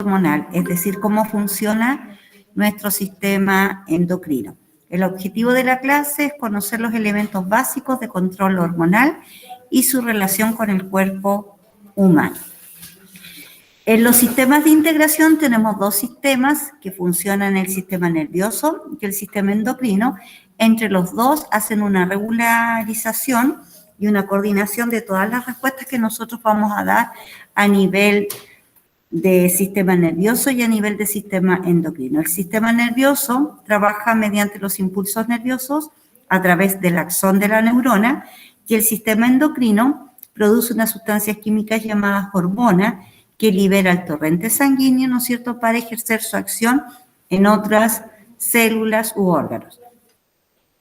hormonal, es decir, cómo funciona nuestro sistema endocrino. El objetivo de la clase es conocer los elementos básicos de control hormonal y su relación con el cuerpo humano. En los sistemas de integración tenemos dos sistemas que funcionan, el sistema nervioso y el sistema endocrino. Entre los dos hacen una regularización y una coordinación de todas las respuestas que nosotros vamos a dar a nivel de sistema nervioso y a nivel de sistema endocrino. El sistema nervioso trabaja mediante los impulsos nerviosos a través del axón de la neurona y el sistema endocrino produce unas sustancias químicas llamadas hormonas que libera el torrente sanguíneo, ¿no es cierto?, para ejercer su acción en otras células u órganos.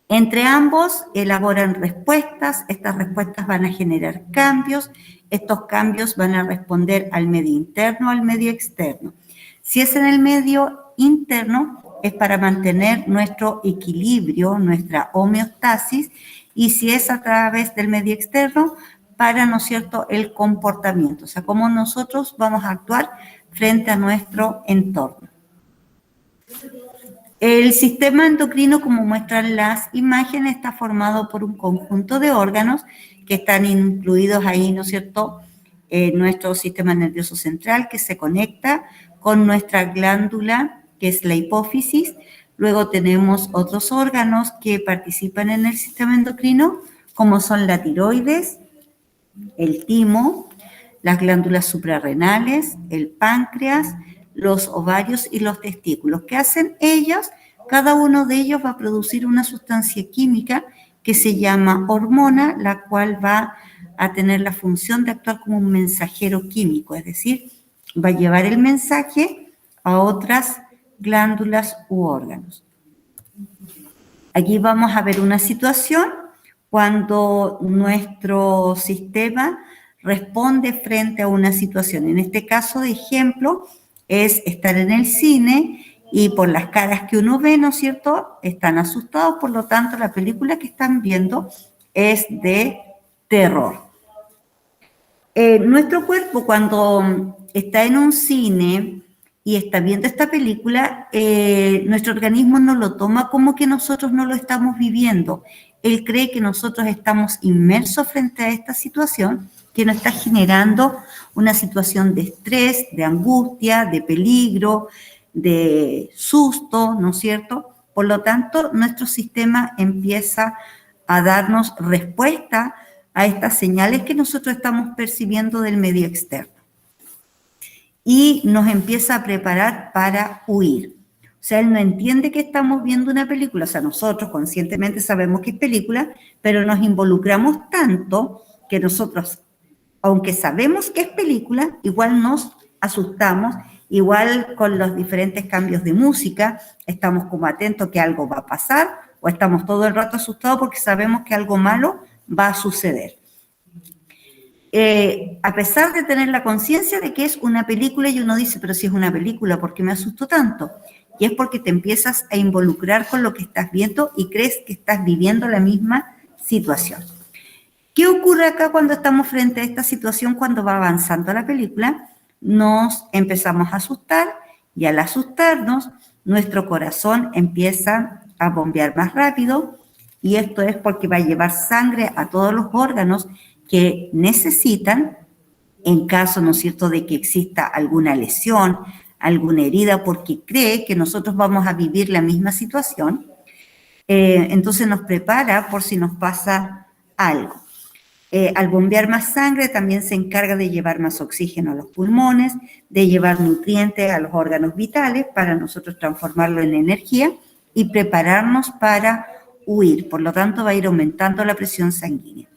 Entre ambos elaboran respuestas, estas respuestas van a generar cambios, estos cambios van a responder al medio interno o al medio externo. Si es en el medio interno, es para mantener nuestro equilibrio, nuestra homeostasis, y si es a través del medio externo, para, ¿no es cierto?, el comportamiento, o sea, cómo nosotros vamos a actuar frente a nuestro entorno. El sistema endocrino, como muestran las imágenes, está formado por un conjunto de órganos que están incluidos ahí, ¿no es cierto?, nuestro sistema nervioso central, que se conecta con nuestra glándula, que es la hipófisis. Luego tenemos otros órganos que participan en el sistema endocrino, como son la tiroides, el timo, las glándulas suprarrenales, el páncreas, los ovarios y los testículos. ¿Qué hacen ellos? Cada uno de ellos va a producir una sustancia química que se llama hormona, la cual va a tener la función de actuar como un mensajero químico, es decir, va a llevar el mensaje a otras glándulas u órganos. Aquí vamos a ver una situación cuando nuestro sistema responde frente a una situación. En este caso de ejemplo es estar en el cine y por las caras que uno ve, ¿no es cierto?, están asustados, por lo tanto la película que están viendo es de terror. Nuestro cuerpo, cuando está en un cine y está viendo esta película, nuestro organismo no lo toma como que nosotros no lo estamos viviendo. Él cree que nosotros estamos inmersos frente a esta situación, que nos está generando una situación de estrés, de angustia, de peligro, de susto, ¿no es cierto? Por lo tanto, nuestro sistema empieza a darnos respuesta a estas señales que nosotros estamos percibiendo del medio externo. Y nos empieza a preparar para huir. O sea, él no entiende que estamos viendo una película. O sea, nosotros conscientemente sabemos que es película, pero nos involucramos tanto que nosotros, aunque sabemos que es película, igual nos asustamos, igual con los diferentes cambios de música, estamos como atentos que algo va a pasar o estamos todo el rato asustados porque sabemos que algo malo va a suceder. A pesar de tener la conciencia de que es una película y uno dice, pero si es una película, ¿por qué me asusto tanto? Y es porque te empiezas a involucrar con lo que estás viendo y crees que estás viviendo la misma situación. ¿Qué ocurre acá cuando estamos frente a esta situación? Cuando va avanzando la película, nos empezamos a asustar y al asustarnos, nuestro corazón empieza a bombear más rápido y esto es porque va a llevar sangre a todos los órganos que necesitan en caso, ¿no es cierto?, de que exista alguna lesión, alguna herida, porque cree que nosotros vamos a vivir la misma situación. Entonces nos prepara por si nos pasa algo. Al bombear más sangre también se encarga de llevar más oxígeno a los pulmones, de llevar nutrientes a los órganos vitales para nosotros transformarlo en energía y prepararnos para huir. Por lo tanto, va a ir aumentando la presión sanguínea.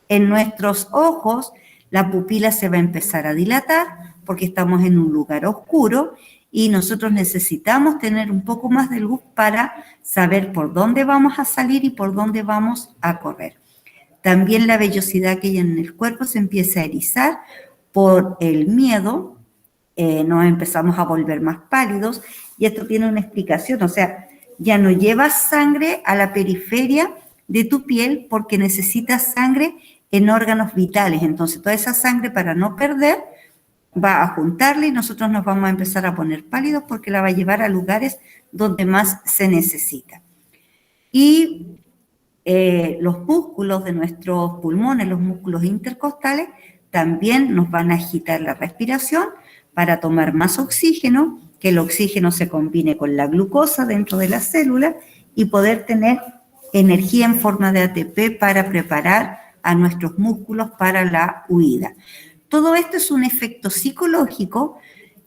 En nuestros ojos, la pupila se va a empezar a dilatar porque estamos en un lugar oscuro y nosotros necesitamos tener un poco más de luz para saber por dónde vamos a salir y por dónde vamos a correr. También la vellosidad que hay en el cuerpo se empieza a erizar por el miedo, nos empezamos a volver más pálidos y esto tiene una explicación, o sea, ya no llevas sangre a la periferia de tu piel porque necesitas sangre en órganos vitales, entonces toda esa sangre para no perder va a juntarla y nosotros nos vamos a empezar a poner pálidos porque la va a llevar a lugares donde más se necesita. Y los músculos de nuestros pulmones, los músculos intercostales, también nos van a agitar la respiración para tomar más oxígeno, que el oxígeno se combine con la glucosa dentro de la célula y poder tener energía en forma de ATP para preparar a nuestros músculos para la huida. Todo esto es un efecto psicológico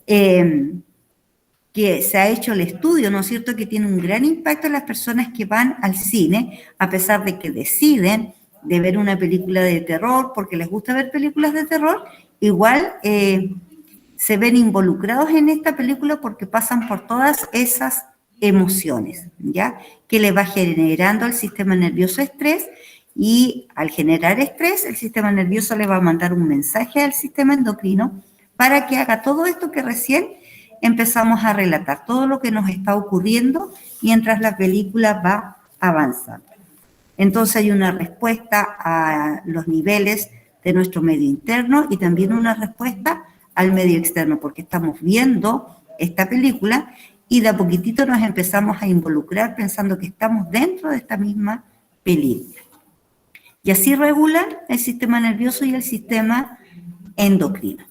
que se ha hecho el estudio, ¿no es cierto?, que tiene un gran impacto en las personas que van al cine, a pesar de que deciden de ver una película de terror, porque les gusta ver películas de terror, igual se ven involucrados en esta película porque pasan por todas esas emociones, ¿ya?, que le va generando al sistema nervioso estrés, y al generar estrés, el sistema nervioso le va a mandar un mensaje al sistema endocrino para que haga todo esto que recién empezamos a relatar, todo lo que nos está ocurriendo mientras la película va avanzando. Entonces hay una respuesta a los niveles de nuestro medio interno y también una respuesta al medio externo, porque estamos viendo esta película y de a poquitito nos empezamos a involucrar pensando que estamos dentro de esta misma película. Y así regulan el sistema nervioso y el sistema endocrino.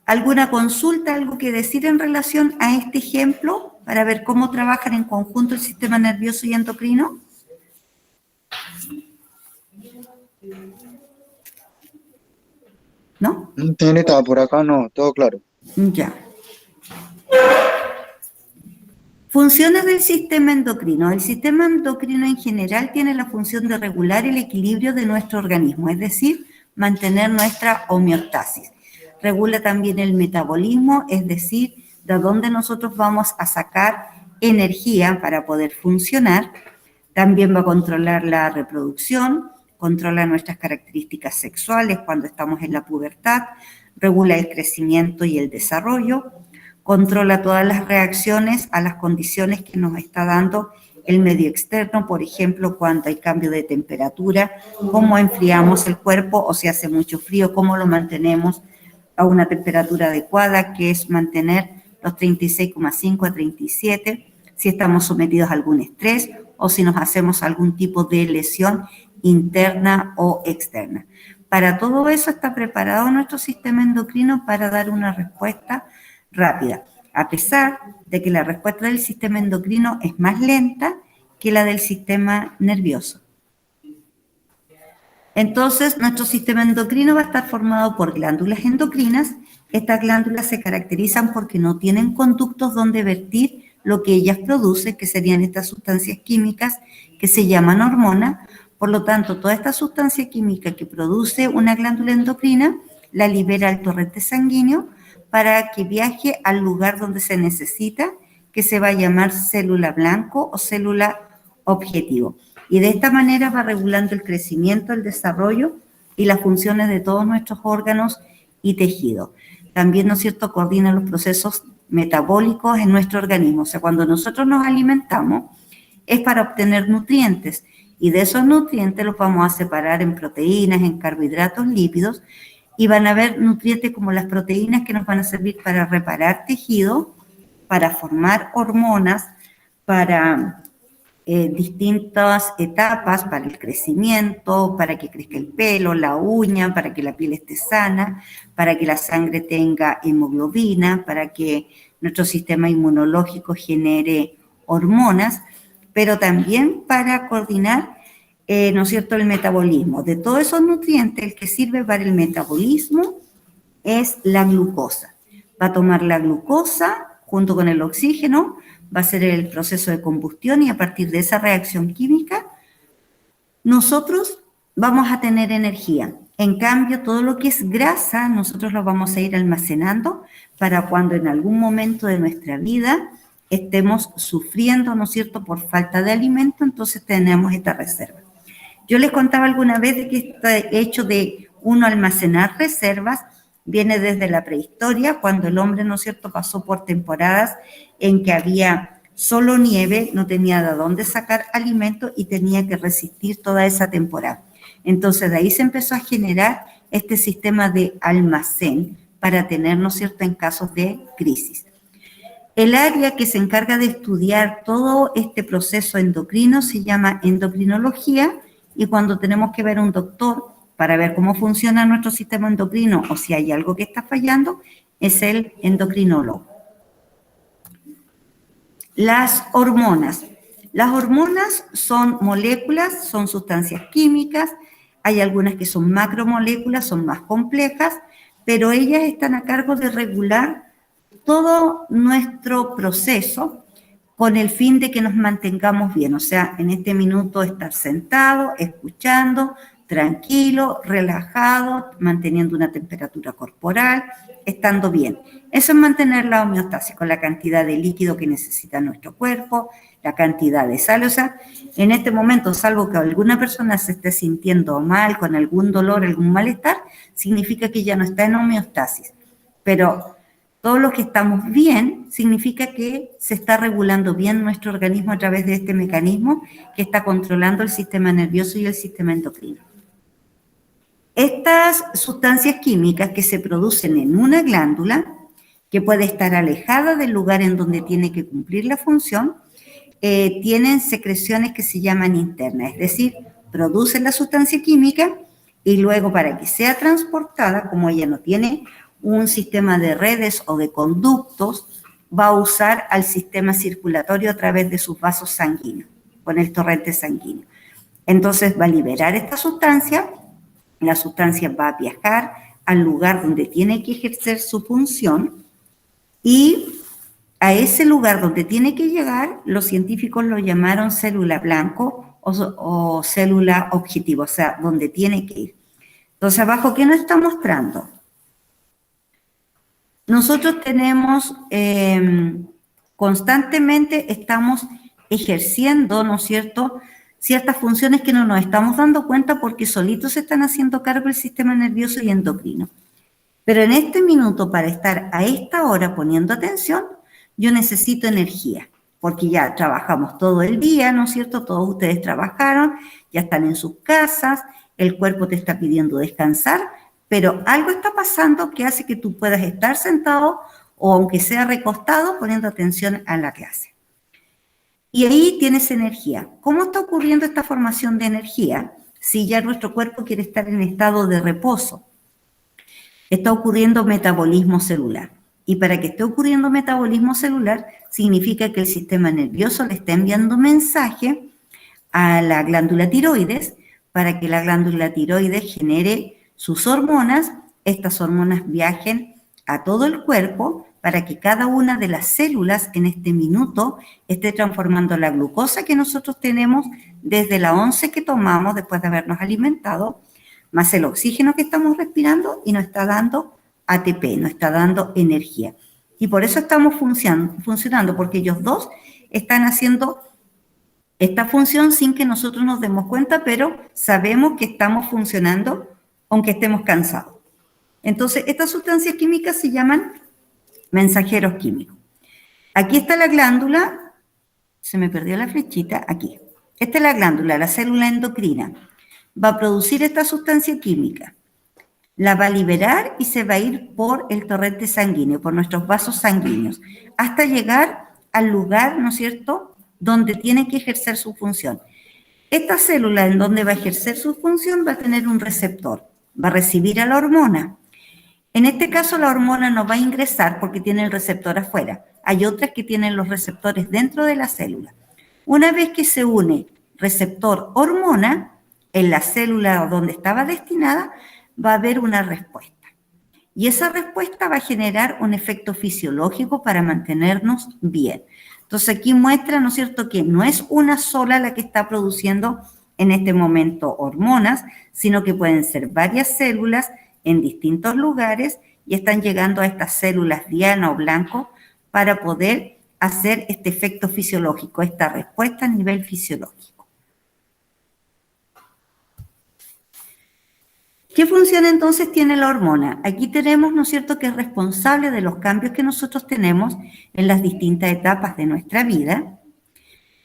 ¿Alguna consulta, algo que decir en relación a este ejemplo para ver cómo trabajan en conjunto el sistema nervioso y endocrino? ¿No? Señorita, por acá no, todo claro. Ya. Funciones del sistema endocrino. El sistema endocrino en general tiene la función de regular el equilibrio de nuestro organismo, es decir, mantener nuestra homeostasis. Regula también el metabolismo, es decir, de dónde nosotros vamos a sacar energía para poder funcionar. También va a controlar la reproducción, controla nuestras características sexuales cuando estamos en la pubertad, regula el crecimiento y el desarrollo, controla todas las reacciones a las condiciones que nos está dando el medio externo, por ejemplo, cuando hay cambio de temperatura, cómo enfriamos el cuerpo o si hace mucho frío, cómo lo mantenemos a una temperatura adecuada, que es mantener los 36,5 a 37, si estamos sometidos a algún estrés o si nos hacemos algún tipo de lesión interna o externa. Para todo eso está preparado nuestro sistema endocrino para dar una respuesta rápida, a pesar de que la respuesta del sistema endocrino es más lenta que la del sistema nervioso. Entonces, nuestro sistema endocrino va a estar formado por glándulas endocrinas. Estas glándulas se caracterizan porque no tienen conductos donde vertir lo que ellas producen, que serían estas sustancias químicas que se llaman hormonas. Por lo tanto, toda esta sustancia química que produce una glándula endocrina la libera al torrente sanguíneo para que viaje al lugar donde se necesita, que se va a llamar célula blanco o célula objetivo. Y de esta manera va regulando el crecimiento, el desarrollo y las funciones de todos nuestros órganos y tejidos. También, ¿no es cierto?, coordina los procesos metabólicos en nuestro organismo. O sea, cuando nosotros nos alimentamos es para obtener nutrientes y de esos nutrientes los vamos a separar en proteínas, en carbohidratos, lípidos, y van a haber nutrientes como las proteínas que nos van a servir para reparar tejido, para formar hormonas, para distintas etapas, para el crecimiento, para que crezca el pelo, la uña, para que la piel esté sana, para que la sangre tenga hemoglobina, para que nuestro sistema inmunológico genere hormonas, pero también para coordinar, ¿no es cierto?, el metabolismo. De todos esos nutrientes, el que sirve para el metabolismo es la glucosa. Va a tomar la glucosa junto con el oxígeno, va a ser el proceso de combustión y a partir de esa reacción química nosotros vamos a tener energía. En cambio, todo lo que es grasa nosotros lo vamos a ir almacenando para cuando en algún momento de nuestra vida estemos sufriendo, ¿no es cierto?, por falta de alimento, entonces tenemos esta reserva. Yo les contaba alguna vez de que este hecho de uno almacenar reservas viene desde la prehistoria, cuando el hombre, ¿no es cierto?, pasó por temporadas en que había solo nieve, no tenía de dónde sacar alimento y tenía que resistir toda esa temporada. Entonces, de ahí se empezó a generar este sistema de almacén para tener, ¿no es cierto?, en casos de crisis. El área que se encarga de estudiar todo este proceso endocrino se llama endocrinología, y cuando tenemos que ver a un doctor para ver cómo funciona nuestro sistema endocrino o si hay algo que está fallando, es el endocrinólogo. Las hormonas. Las hormonas son moléculas, son sustancias químicas, hay algunas que son macromoléculas, son más complejas, pero ellas están a cargo de regular todo nuestro proceso con el fin de que nos mantengamos bien. O sea, en este minuto estar sentado, escuchando, tranquilo, relajado, manteniendo una temperatura corporal, estando bien. Eso es mantener la homeostasis con la cantidad de líquido que necesita nuestro cuerpo, la cantidad de sal. O sea, en este momento, salvo que alguna persona se esté sintiendo mal, con algún dolor, algún malestar, significa que ya no está en homeostasis. Pero todos los que estamos bien significa que se está regulando bien nuestro organismo a través de este mecanismo que está controlando el sistema nervioso y el sistema endocrino. Estas sustancias químicas que se producen en una glándula, que puede estar alejada del lugar en donde tiene que cumplir la función, tienen secreciones que se llaman internas, es decir, producen la sustancia química y luego, para que sea transportada, como ella no tiene un sistema de redes o de conductos, va a usar al sistema circulatorio a través de sus vasos sanguíneos, con el torrente sanguíneo. Entonces va a liberar esta sustancia, la sustancia va a viajar al lugar donde tiene que ejercer su función, y a ese lugar donde tiene que llegar, los científicos lo llamaron célula blanco o célula objetivo, o sea, donde tiene que ir. Entonces, abajo, ¿qué nos está mostrando? Nosotros tenemos, constantemente estamos ejerciendo, ¿no es cierto?, ciertas funciones que no nos estamos dando cuenta porque solitos se están haciendo cargo el sistema nervioso y endocrino. Pero en este minuto, para estar a esta hora poniendo atención, yo necesito energía, porque ya trabajamos todo el día, ¿no es cierto? Todos ustedes trabajaron, ya están en sus casas, el cuerpo te está pidiendo descansar, pero algo está pasando que hace que tú puedas estar sentado o aunque sea recostado poniendo atención a la clase. Y ahí tienes energía. ¿Cómo está ocurriendo esta formación de energía si ya nuestro cuerpo quiere estar en estado de reposo? Está ocurriendo metabolismo celular. Y para que esté ocurriendo metabolismo celular, significa que el sistema nervioso le está enviando mensaje a la glándula tiroides para que la glándula tiroides genere sus hormonas, estas hormonas viajen a todo el cuerpo para que cada una de las células en este minuto esté transformando la glucosa que nosotros tenemos desde la once que tomamos después de habernos alimentado, más el oxígeno que estamos respirando, y nos está dando ATP, nos está dando energía. Y por eso estamos funcionando, porque ellos dos están haciendo esta función sin que nosotros nos demos cuenta, pero sabemos que estamos funcionando aunque estemos cansados. Entonces, estas sustancias químicas se llaman mensajeros químicos. Aquí está la glándula, se me perdió la flechita, aquí. Esta es la glándula, la célula endocrina. Va a producir esta sustancia química, la va a liberar y se va a ir por el torrente sanguíneo, por nuestros vasos sanguíneos, hasta llegar al lugar, ¿no es cierto?, donde tiene que ejercer su función. Esta célula en donde va a ejercer su función va a tener un receptor, va a recibir a la hormona. En este caso la hormona no va a ingresar porque tiene el receptor afuera. Hay otras que tienen los receptores dentro de la célula. Una vez que se une receptor-hormona, en la célula donde estaba destinada, va a haber una respuesta. Y esa respuesta va a generar un efecto fisiológico para mantenernos bien. Entonces aquí muestra, ¿no es cierto?, que no es una sola la que está produciendo en este momento hormonas, sino que pueden ser varias células en distintos lugares y están llegando a estas células diana o blanco para poder hacer este efecto fisiológico, esta respuesta a nivel fisiológico. ¿Qué función entonces tiene la hormona? Aquí tenemos, ¿no es cierto?, que es responsable de los cambios que nosotros tenemos en las distintas etapas de nuestra vida.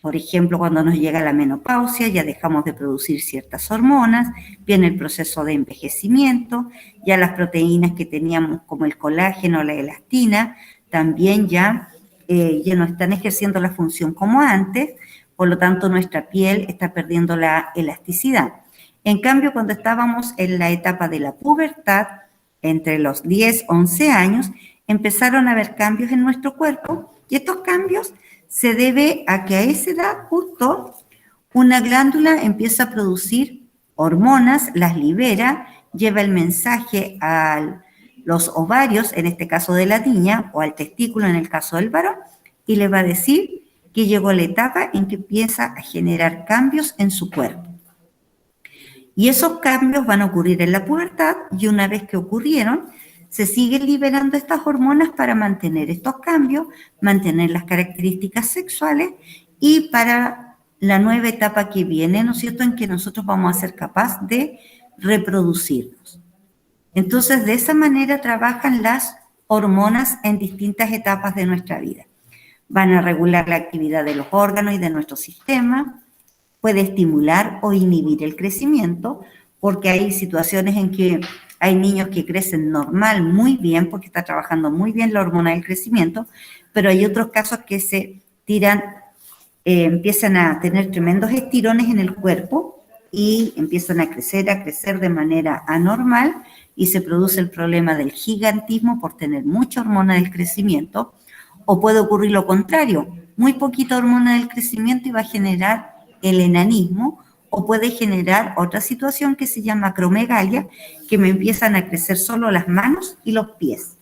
Por ejemplo, cuando nos llega la menopausia, ya dejamos de producir ciertas hormonas, viene el proceso de envejecimiento, ya las proteínas que teníamos como el colágeno o la elastina, también ya no están ejerciendo la función como antes, por lo tanto nuestra piel está perdiendo la elasticidad. En cambio, cuando estábamos en la etapa de la pubertad, entre los 10, 11 años, empezaron a haber cambios en nuestro cuerpo y estos cambios se debe a que a esa edad justo una glándula empieza a producir hormonas, las libera, lleva el mensaje a los ovarios, en este caso de la niña, o al testículo en el caso del varón, y le va a decir que llegó la etapa en que empieza a generar cambios en su cuerpo. Y esos cambios van a ocurrir en la pubertad y una vez que ocurrieron, se siguen liberando estas hormonas para mantener estos cambios, mantener las características sexuales y para la nueva etapa que viene, ¿no es cierto?, en que nosotros vamos a ser capaces de reproducirnos. Entonces, de esa manera trabajan las hormonas en distintas etapas de nuestra vida. Van a regular la actividad de los órganos y de nuestro sistema, puede estimular o inhibir el crecimiento, porque hay situaciones en que hay niños que crecen normal, muy bien, porque está trabajando muy bien la hormona del crecimiento, pero hay otros casos que se tiran, empiezan a tener tremendos estirones en el cuerpo y empiezan a crecer de manera anormal y se produce el problema del gigantismo por tener mucha hormona del crecimiento, o puede ocurrir lo contrario, muy poquita hormona del crecimiento y va a generar el enanismo, o puede generar otra situación que se llama acromegalia, que me empiezan a crecer solo las manos y los pies.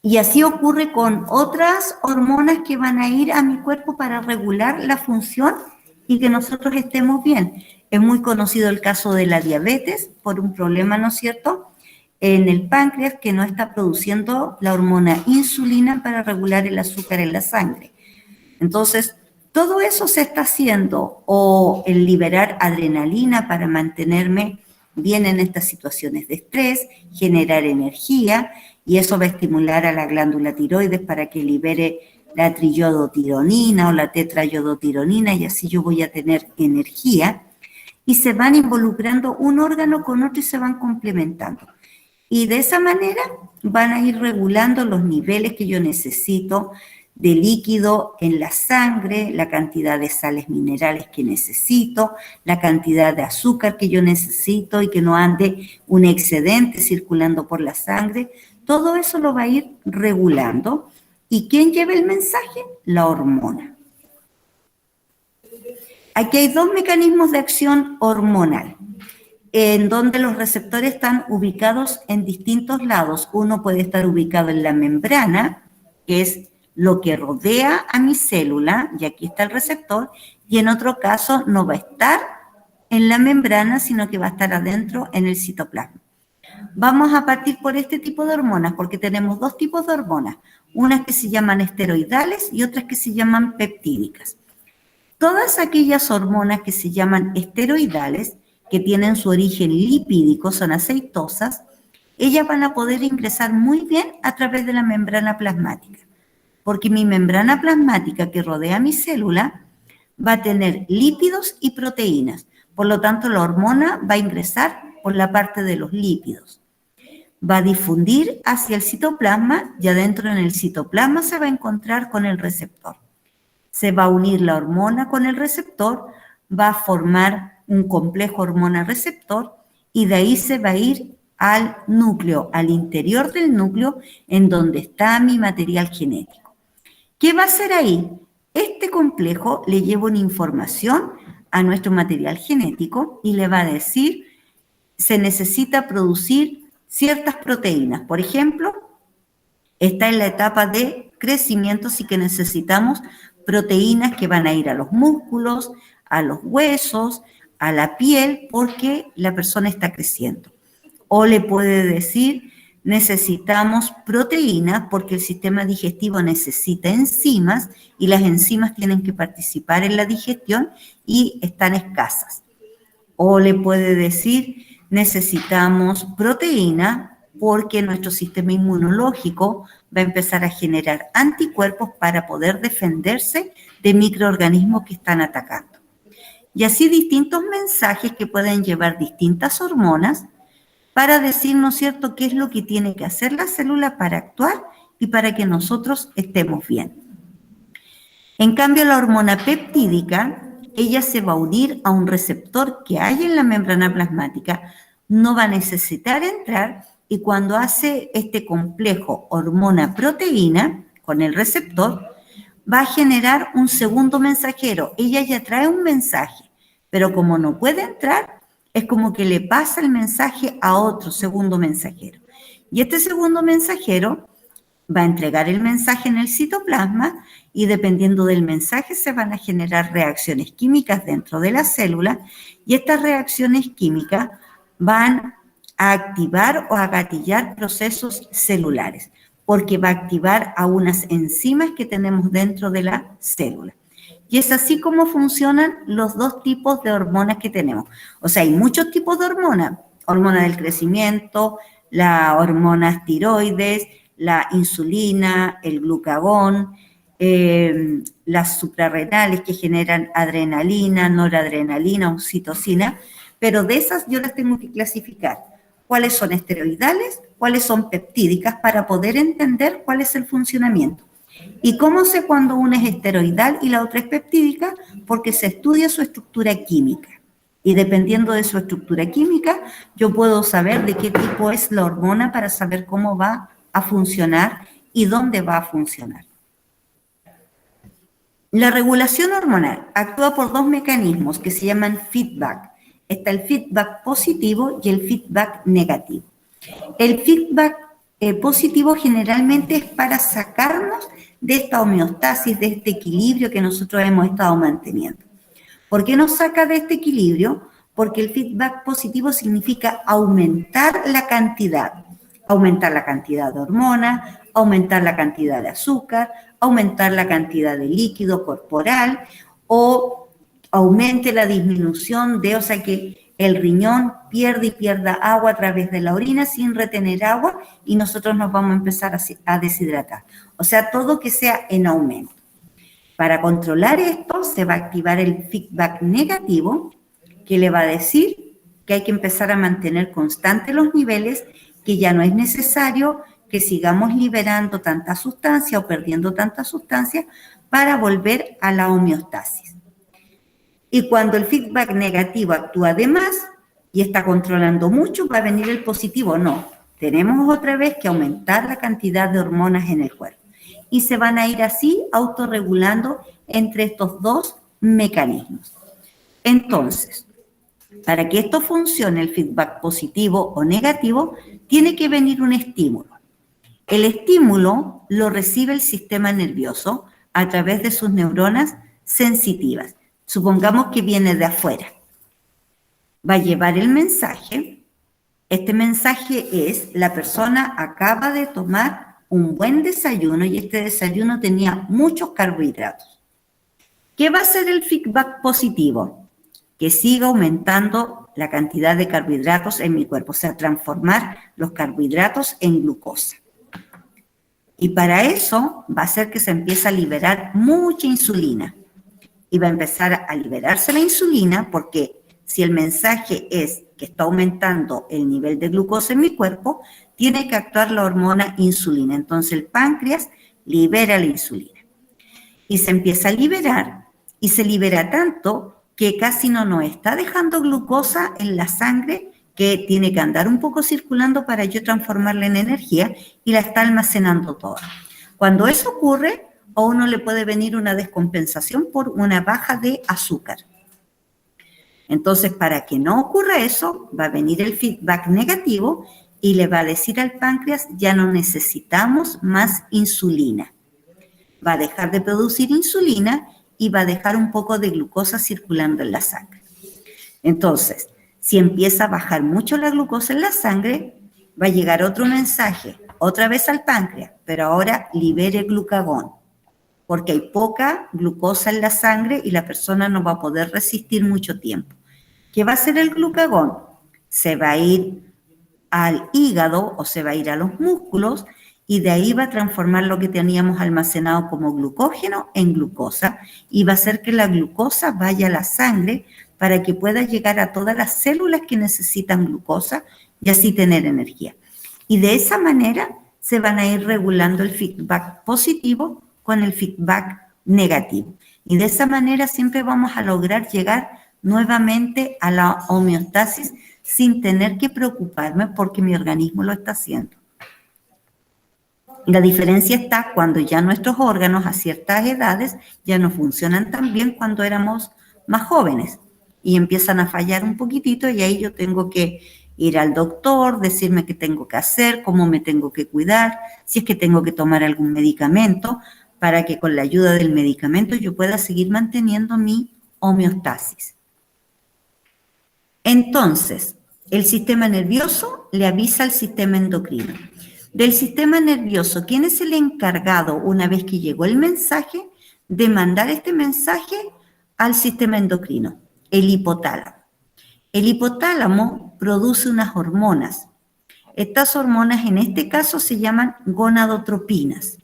Y así ocurre con otras hormonas que van a ir a mi cuerpo para regular la función y que nosotros estemos bien. Es muy conocido el caso de la diabetes por un problema, ¿no es cierto?, en el páncreas que no está produciendo la hormona insulina para regular el azúcar en la sangre. Entonces, todo eso se está haciendo, o el liberar adrenalina para mantenerme bien en estas situaciones de estrés, generar energía, y eso va a estimular a la glándula tiroides para que libere la triiodotironina o la tetraiodotironina, y así yo voy a tener energía, y se van involucrando un órgano con otro y se van complementando. Y de esa manera van a ir regulando los niveles que yo necesito de líquido en la sangre, la cantidad de sales minerales que necesito, la cantidad de azúcar que yo necesito y que no ande un excedente circulando por la sangre. Todo eso lo va a ir regulando. ¿Y quién lleva el mensaje? La hormona. Aquí hay dos mecanismos de acción hormonal, en donde los receptores están ubicados en distintos lados. Uno puede estar ubicado en la membrana, que es lo que rodea a mi célula, y aquí está el receptor, y en otro caso no va a estar en la membrana, sino que va a estar adentro en el citoplasma. Vamos a partir por este tipo de hormonas, porque tenemos dos tipos de hormonas, unas que se llaman esteroidales y otras que se llaman peptídicas. Todas aquellas hormonas que se llaman esteroidales, que tienen su origen lipídico, son aceitosas, ellas van a poder ingresar muy bien a través de la membrana plasmática, porque mi membrana plasmática que rodea mi célula va a tener lípidos y proteínas, por lo tanto la hormona va a ingresar por la parte de los lípidos, va a difundir hacia el citoplasma y adentro en el citoplasma se va a encontrar con el receptor. Se va a unir la hormona con el receptor, va a formar un complejo hormona-receptor y de ahí se va a ir al núcleo, al interior del núcleo, en donde está mi material genético. ¿Qué va a hacer ahí? Este complejo le lleva una información a nuestro material genético y le va a decir, se necesita producir ciertas proteínas. Por ejemplo, está en la etapa de crecimiento, así que necesitamos proteínas que van a ir a los músculos, a los huesos, a la piel, porque la persona está creciendo. O le puede decir, necesitamos proteínas porque el sistema digestivo necesita enzimas y las enzimas tienen que participar en la digestión y están escasas. O le puede decir, necesitamos proteína porque nuestro sistema inmunológico va a empezar a generar anticuerpos para poder defenderse de microorganismos que están atacando. Y así distintos mensajes que pueden llevar distintas hormonas para decir, ¿no es cierto?, qué es lo que tiene que hacer la célula para actuar y para que nosotros estemos bien. En cambio, la hormona peptídica, ella se va a unir a un receptor que hay en la membrana plasmática, no va a necesitar entrar y cuando hace este complejo hormona-proteína con el receptor, va a generar un segundo mensajero. Ella ya trae un mensaje, pero como no puede entrar, es como que le pasa el mensaje a otro segundo mensajero. Y este segundo mensajero va a entregar el mensaje en el citoplasma y dependiendo del mensaje se van a generar reacciones químicas dentro de la célula y estas reacciones químicas van a activar o a gatillar procesos celulares porque va a activar a unas enzimas que tenemos dentro de la célula. Y es así como funcionan los dos tipos de hormonas que tenemos. O sea, hay muchos tipos de hormonas. Hormona del crecimiento, la hormona tiroides, la insulina, el glucagón, las suprarrenales que generan adrenalina, noradrenalina, oxitocina, pero de esas yo las tengo que clasificar. ¿Cuáles son esteroidales? ¿Cuáles son peptídicas? Para poder entender cuál es el funcionamiento. ¿Y cómo sé cuando una es esteroidal y la otra es peptídica? Porque se estudia su estructura química. Y dependiendo de su estructura química, yo puedo saber de qué tipo es la hormona para saber cómo va a funcionar y dónde va a funcionar. La regulación hormonal actúa por dos mecanismos que se llaman feedback. Está el feedback positivo y el feedback negativo. El feedback positivo generalmente es para sacarnos de esta homeostasis, de este equilibrio que nosotros hemos estado manteniendo. ¿Por qué nos saca de este equilibrio? Porque el feedback positivo significa aumentar la cantidad de hormonas, aumentar la cantidad de azúcar, aumentar la cantidad de líquido corporal o aumente la disminución de, o sea que el riñón pierda agua a través de la orina sin retener agua y nosotros nos vamos a empezar a deshidratar. O sea, todo que sea en aumento. Para controlar esto se va a activar el feedback negativo que le va a decir que hay que empezar a mantener constantes los niveles, que ya no es necesario que sigamos liberando tanta sustancia o perdiendo tanta sustancia para volver a la homeostasis. Y cuando el feedback negativo actúa de más y está controlando mucho, va a venir el positivo. No, tenemos otra vez que aumentar la cantidad de hormonas en el cuerpo. Y se van a ir así autorregulando entre estos dos mecanismos. Entonces, para que esto funcione, el feedback positivo o negativo, tiene que venir un estímulo. El estímulo lo recibe el sistema nervioso a través de sus neuronas sensitivas. Supongamos que viene de afuera. Va a llevar el mensaje. Este mensaje es, la persona acaba de tomar un buen desayuno y este desayuno tenía muchos carbohidratos. ¿Qué va a hacer el feedback positivo? Que siga aumentando la cantidad de carbohidratos en mi cuerpo, o sea, transformar los carbohidratos en glucosa. Y para eso va a hacer que se empiece a liberar mucha insulina. Y va a empezar a liberarse la insulina porque si el mensaje es que está aumentando el nivel de glucosa en mi cuerpo, tiene que actuar la hormona insulina. Entonces el páncreas libera la insulina. Y se empieza a liberar y se libera tanto que casi no nos está dejando glucosa en la sangre que tiene que andar un poco circulando para yo transformarla en energía y la está almacenando toda. Cuando eso ocurre, a uno le puede venir una descompensación por una baja de azúcar. Entonces, para que no ocurra eso, va a venir el feedback negativo y le va a decir al páncreas, ya no necesitamos más insulina. Va a dejar de producir insulina y va a dejar un poco de glucosa circulando en la sangre. Entonces, si empieza a bajar mucho la glucosa en la sangre, va a llegar otro mensaje, otra vez al páncreas, pero ahora libere glucagón, porque hay poca glucosa en la sangre y la persona no va a poder resistir mucho tiempo. ¿Qué va a hacer el glucagón? Se va a ir al hígado o se va a ir a los músculos y de ahí va a transformar lo que teníamos almacenado como glucógeno en glucosa y va a hacer que la glucosa vaya a la sangre para que pueda llegar a todas las células que necesitan glucosa y así tener energía. Y de esa manera se van a ir regulando el feedback positivo con el feedback negativo. Y de esa manera siempre vamos a lograr llegar nuevamente a la homeostasis sin tener que preocuparme porque mi organismo lo está haciendo. La diferencia está cuando ya nuestros órganos a ciertas edades ya no funcionan tan bien cuando éramos más jóvenes y empiezan a fallar un poquitito y ahí yo tengo que ir al doctor, decirme qué tengo que hacer, cómo me tengo que cuidar, si es que tengo que tomar algún medicamento para que con la ayuda del medicamento yo pueda seguir manteniendo mi homeostasis. Entonces, el sistema nervioso le avisa al sistema endocrino. Del sistema nervioso, ¿quién es el encargado, una vez que llegó el mensaje, de mandar este mensaje al sistema endocrino? El hipotálamo. El hipotálamo produce unas hormonas. Estas hormonas en este caso se llaman gonadotropinas.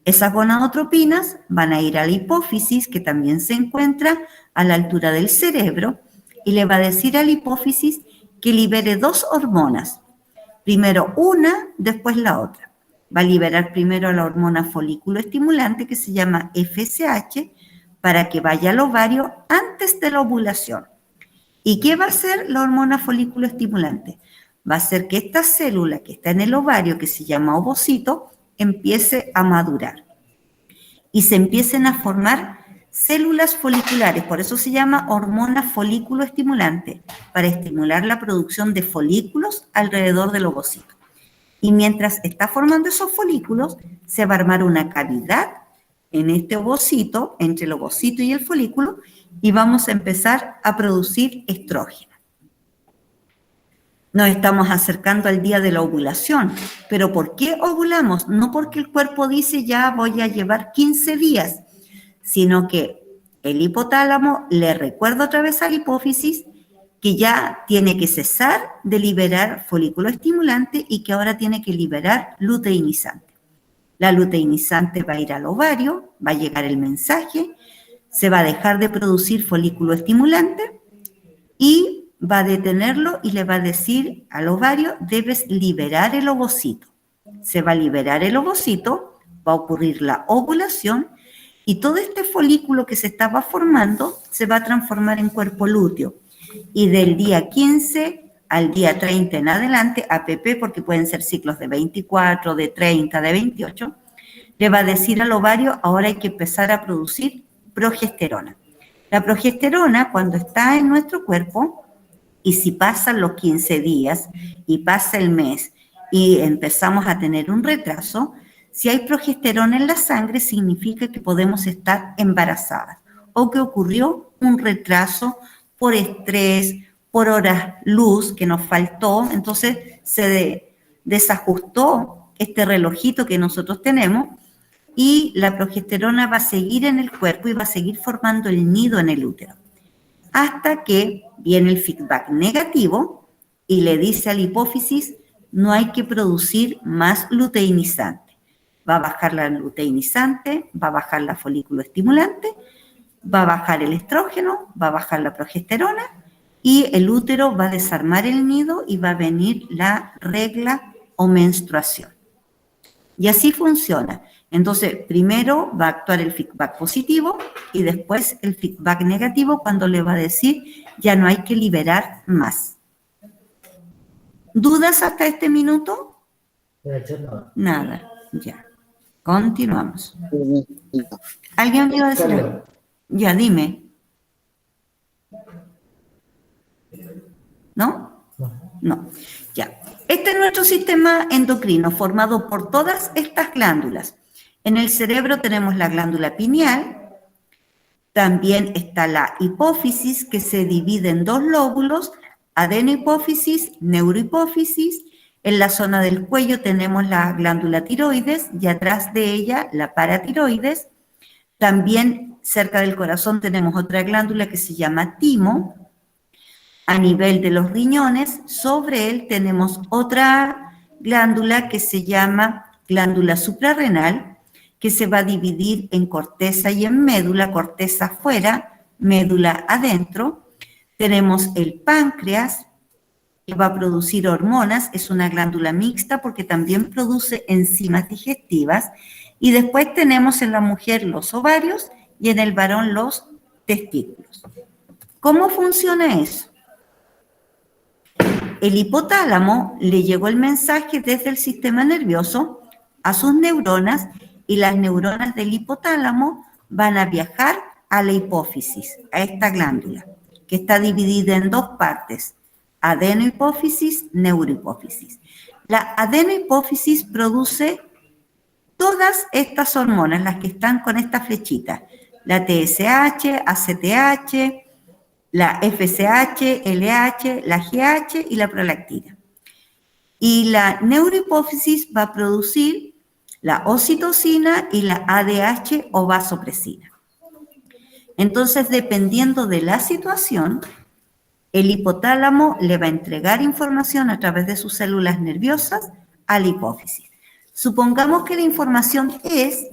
Esas gonadotropinas van a ir a la hipófisis, que también se encuentra a la altura del cerebro, y le va a decir a la hipófisis que libere dos hormonas. Primero una, después la otra. Va a liberar primero la hormona folículo estimulante, que se llama FSH, para que vaya al ovario antes de la ovulación. ¿Y qué va a hacer la hormona folículo estimulante? Va a hacer que esta célula que está en el ovario, que se llama ovocito, empiece a madurar. Y se empiecen a formar células foliculares, por eso se llama hormona folículo estimulante, para estimular la producción de folículos alrededor del ovocito. Y mientras está formando esos folículos, se va a armar una cavidad en este ovocito, entre el ovocito y el folículo, y vamos a empezar a producir estrógeno. Nos estamos acercando al día de la ovulación, pero ¿por qué ovulamos? No porque el cuerpo dice ya voy a llevar 15 días, sino que el hipotálamo le recuerda otra vez a la hipófisis que ya tiene que cesar de liberar folículo estimulante y que ahora tiene que liberar luteinizante. La luteinizante va a ir al ovario, va a llegar el mensaje, se va a dejar de producir folículo estimulante y va a detenerlo y le va a decir al ovario, debes liberar el ovocito. Se va a liberar el ovocito, va a ocurrir la ovulación y todo este folículo que se estaba formando se va a transformar en cuerpo lúteo. Y del día 15 al día 30 en adelante, APP, porque pueden ser ciclos de 24, de 30, de 28, le va a decir al ovario, ahora hay que empezar a producir progesterona. La progesterona, cuando está en nuestro cuerpo, y si pasan los 15 días y pasa el mes y empezamos a tener un retraso, si hay progesterona en la sangre significa que podemos estar embarazadas o que ocurrió un retraso por estrés, por horas luz que nos faltó, entonces se desajustó este relojito que nosotros tenemos y la progesterona va a seguir en el cuerpo y va a seguir formando el nido en el útero. Hasta que viene el feedback negativo y le dice a la hipófisis, no hay que producir más luteinizante. Va a bajar la luteinizante, va a bajar la folículo estimulante, va a bajar el estrógeno, va a bajar la progesterona y el útero va a desarmar el nido y va a venir la regla o menstruación. Y así funciona. Entonces, primero va a actuar el feedback positivo y después el feedback negativo cuando le va a decir ya no hay que liberar más. ¿Dudas hasta este minuto? Nada, ya. Continuamos. ¿Alguien me iba a decir algo? Ya, dime. ¿No? No. Ya. Este es nuestro sistema endocrino formado por todas estas glándulas. En el cerebro tenemos la glándula pineal, también está la hipófisis que se divide en dos lóbulos, adenohipófisis, neurohipófisis. En la zona del cuello tenemos la glándula tiroides y atrás de ella la paratiroides. También cerca del corazón tenemos otra glándula que se llama timo. A nivel de los riñones, sobre él tenemos otra glándula que se llama glándula suprarrenal, que se va a dividir en corteza y en médula, corteza afuera, médula adentro. Tenemos el páncreas, que va a producir hormonas, es una glándula mixta porque también produce enzimas digestivas. Y después tenemos en la mujer los ovarios y en el varón los testículos. ¿Cómo funciona eso? El hipotálamo le llegó el mensaje desde el sistema nervioso a sus neuronas y las neuronas del hipotálamo van a viajar a la hipófisis, a esta glándula, que está dividida en dos partes, adenohipófisis, neurohipófisis. La adenohipófisis produce todas estas hormonas, las que están con esta flechita, la TSH, ACTH, la FSH, LH, la GH y la prolactina. Y la neurohipófisis va a producir la ocitocina y la ADH o vasopresina. Entonces, dependiendo de la situación, el hipotálamo le va a entregar información a través de sus células nerviosas a la hipófisis. Supongamos que la información es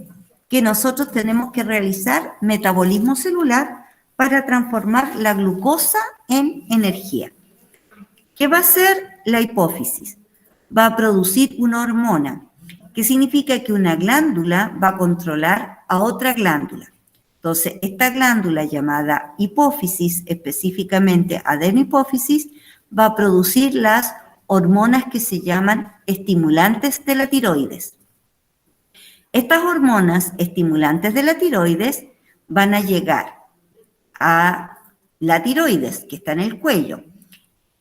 que nosotros tenemos que realizar metabolismo celular para transformar la glucosa en energía. ¿Qué va a hacer la hipófisis? Va a producir una hormona, que significa que una glándula va a controlar a otra glándula. Entonces, esta glándula llamada hipófisis, específicamente adenohipófisis, va a producir las hormonas que se llaman estimulantes de la tiroides. Estas hormonas estimulantes de la tiroides van a llegar a la tiroides, que está en el cuello,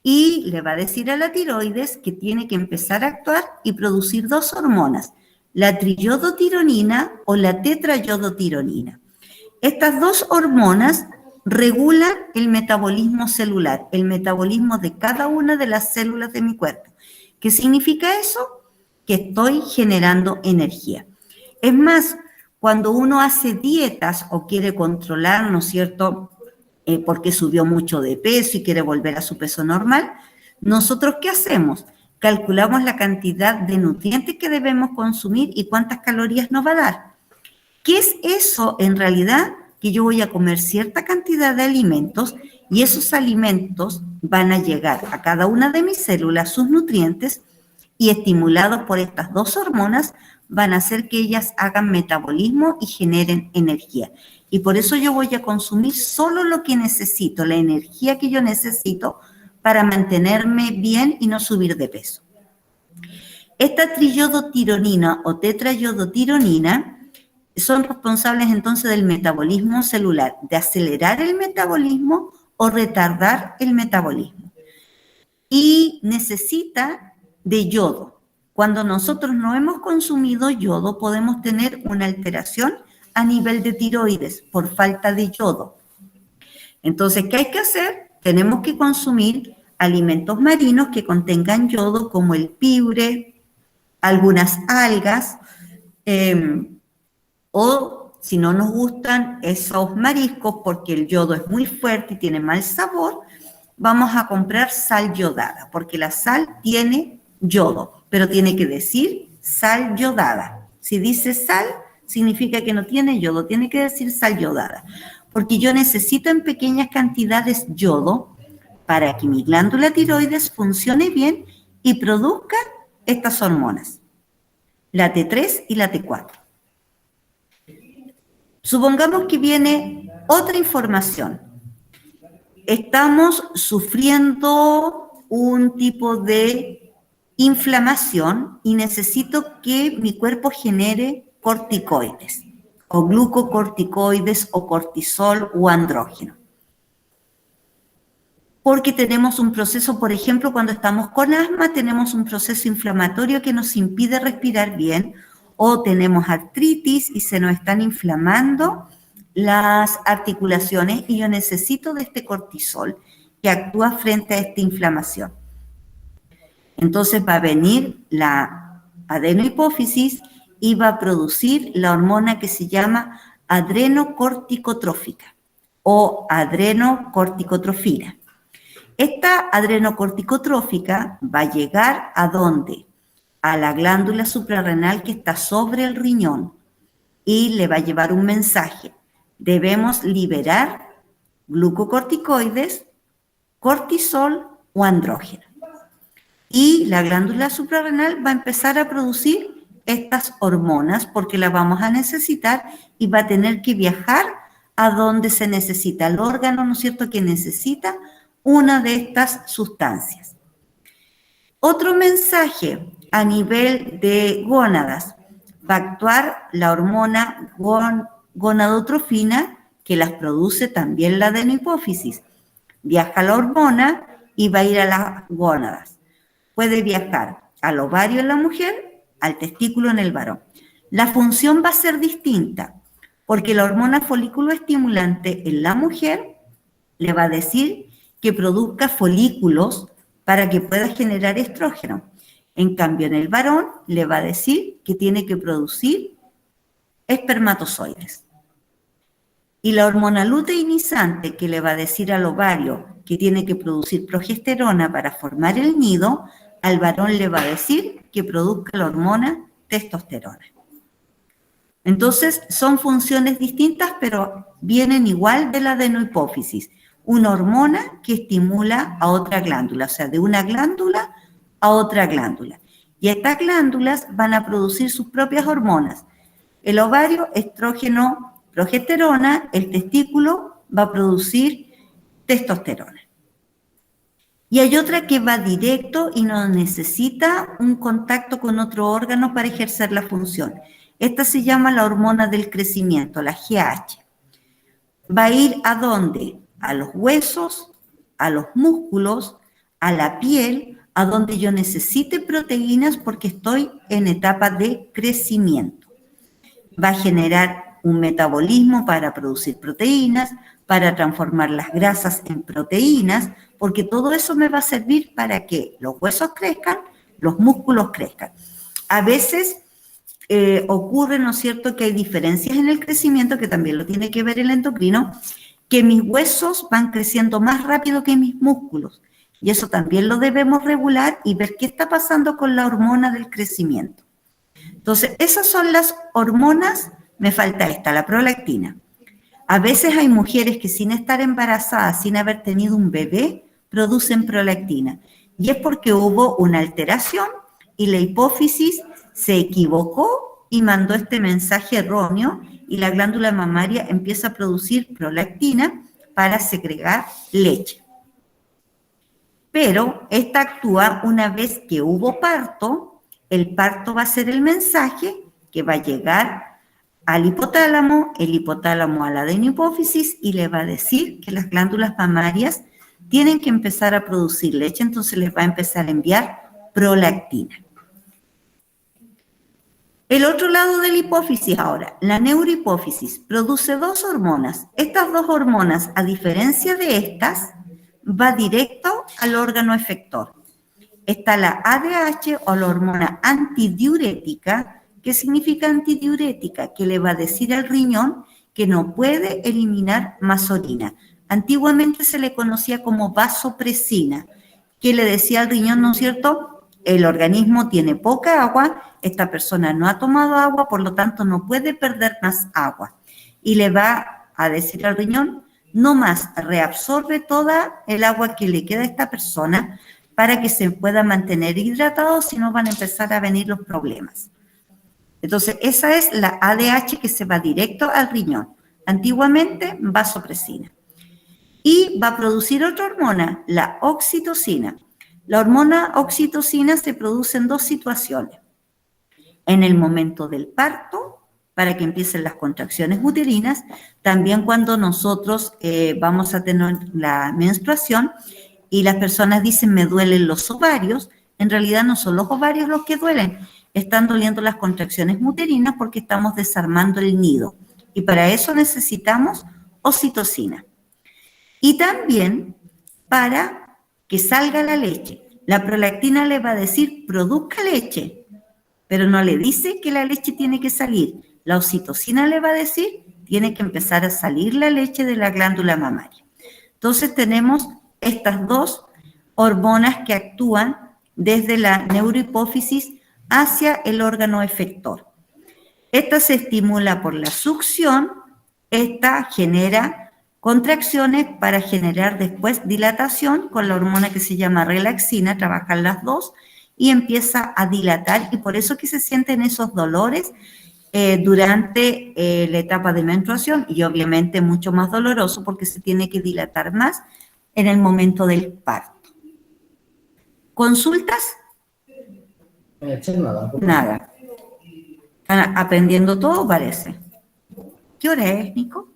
y le va a decir a la tiroides que tiene que empezar a actuar y producir dos hormonas, la triiodotironina o la tetraiodotironina. Estas dos hormonas regulan el metabolismo celular, el metabolismo de cada una de las células de mi cuerpo. ¿Qué significa eso? Que estoy generando energía. Es más, cuando uno hace dietas o quiere controlar, ¿no es cierto?, porque subió mucho de peso y quiere volver a su peso normal, ¿nosotros qué hacemos? Calculamos la cantidad de nutrientes que debemos consumir y cuántas calorías nos va a dar. ¿Qué es eso en realidad? Que yo voy a comer cierta cantidad de alimentos y esos alimentos van a llegar a cada una de mis células, sus nutrientes, y estimulados por estas dos hormonas van a hacer que ellas hagan metabolismo y generen energía. Y por eso yo voy a consumir solo lo que necesito, la energía que yo necesito para mantenerme bien y no subir de peso. Esta triiodotironina o tetraiodotironina son responsables entonces del metabolismo celular, de acelerar el metabolismo o retardar el metabolismo. Y necesita de yodo. Cuando nosotros no hemos consumido yodo, podemos tener una alteración a nivel de tiroides por falta de yodo. Entonces, ¿qué hay que hacer? Tenemos que consumir alimentos marinos que contengan yodo, como el piure, algunas algas, o si no nos gustan esos mariscos porque el yodo es muy fuerte y tiene mal sabor, vamos a comprar sal yodada, porque la sal tiene yodo, pero tiene que decir sal yodada. Si dice sal, significa que no tiene yodo, tiene que decir sal yodada, porque yo necesito en pequeñas cantidades yodo para que mi glándula tiroides funcione bien y produzca estas hormonas, la T3 y la T4. Supongamos que viene otra información. Estamos sufriendo un tipo de inflamación y necesito que mi cuerpo genere corticoides o glucocorticoides o cortisol o andrógeno. Porque tenemos un proceso, por ejemplo, cuando estamos con asma, tenemos un proceso inflamatorio que nos impide respirar bien, o tenemos artritis y se nos están inflamando las articulaciones y yo necesito de este cortisol que actúa frente a esta inflamación. Entonces va a venir la adenohipófisis y va a producir la hormona que se llama adrenocorticotrófica o adrenocorticotrofina. Esta adrenocorticotrófica va a llegar ¿a dónde? a la glándula suprarrenal que está sobre el riñón y le va a llevar un mensaje. Debemos liberar glucocorticoides, cortisol o andrógeno. Y la glándula suprarrenal va a empezar a producir estas hormonas porque las vamos a necesitar y va a tener que viajar a donde se necesita el órgano, ¿no es cierto?, que necesita una de estas sustancias. Otro mensaje a nivel de gónadas, va a actuar la hormona gonadotrofina, que las produce también la adenohipófisis. Viaja la hormona y va a ir a las gónadas. Puede viajar al ovario en la mujer, al testículo en el varón. La función va a ser distinta, porque la hormona folículo estimulante en la mujer le va a decir que produzca folículos para que pueda generar estrógeno. En cambio, en el varón le va a decir que tiene que producir espermatozoides. Y la hormona luteinizante, que le va a decir al ovario que tiene que producir progesterona para formar el nido, al varón le va a decir que produzca la hormona testosterona. Entonces, son funciones distintas, pero vienen igual de la adenohipófisis. Una hormona que estimula a otra glándula, o sea, de una glándula a otra glándula. Y estas glándulas van a producir sus propias hormonas. El ovario, estrógeno, progesterona, el testículo va a producir testosterona. Y hay otra que va directo y no necesita un contacto con otro órgano para ejercer la función. Esta se llama la hormona del crecimiento, la GH. Va a ir ¿a dónde? A los huesos, a los músculos, a la piel, a donde yo necesite proteínas porque estoy en etapa de crecimiento. Va a generar un metabolismo para producir proteínas, para transformar las grasas en proteínas, porque todo eso me va a servir para que los huesos crezcan, los músculos crezcan. A veces ocurre, ¿no es cierto?, que hay diferencias en el crecimiento, que también lo tiene que ver el endocrino, que mis huesos van creciendo más rápido que mis músculos. Y eso también lo debemos regular y ver qué está pasando con la hormona del crecimiento. Entonces, esas son las hormonas. Me falta esta, la prolactina. A veces hay mujeres que sin estar embarazadas, sin haber tenido un bebé, producen prolactina. Y es porque hubo una alteración y la hipófisis se equivocó y mandó este mensaje erróneo y la glándula mamaria empieza a producir prolactina para segregar leche. Pero esta actúa una vez que hubo parto. El parto va a ser el mensaje que va a llegar al hipotálamo, el hipotálamo a la adenohipófisis y le va a decir que las glándulas mamarias tienen que empezar a producir leche, entonces les va a empezar a enviar prolactina. El otro lado de la hipófisis ahora, la neurohipófisis, produce dos hormonas. Estas dos hormonas, a diferencia de estas, va directo al órgano efector. Está la ADH o la hormona antidiurética. ¿Qué significa antidiurética? Que le va a decir al riñón que no puede eliminar más orina. Antiguamente se le conocía como vasopresina, que le decía al riñón, ¿no es cierto?, el organismo tiene poca agua, esta persona no ha tomado agua, por lo tanto no puede perder más agua. Y le va a decir al riñón, no más, reabsorbe toda el agua que le queda a esta persona para que se pueda mantener hidratado, si no van a empezar a venir los problemas. Entonces, esa es la ADH que se va directo al riñón. Antiguamente, vasopresina. Y va a producir otra hormona, la oxitocina. La hormona oxitocina se produce en dos situaciones. En el momento del parto, para que empiecen las contracciones uterinas, también cuando nosotros vamos a tener la menstruación y las personas dicen me duelen los ovarios, en realidad no son los ovarios los que duelen, están doliendo las contracciones uterinas porque estamos desarmando el nido y para eso necesitamos oxitocina. Y también para que salga la leche. La prolactina le va a decir produzca leche, pero no le dice que la leche tiene que salir. La oxitocina le va a decir tiene que empezar a salir la leche de la glándula mamaria. Entonces tenemos estas dos hormonas que actúan desde la neurohipófisis hacia el órgano efector. Esta se estimula por la succión, esta genera contracciones para generar después dilatación con la hormona que se llama relaxina, trabajan las dos y empieza a dilatar y por eso que se sienten esos dolores durante la etapa de menstruación y obviamente mucho más doloroso porque se tiene que dilatar más en el momento del parto. ¿Consultas? Nada. Están aprendiendo todo, parece. ¿Qué hora es, Nico?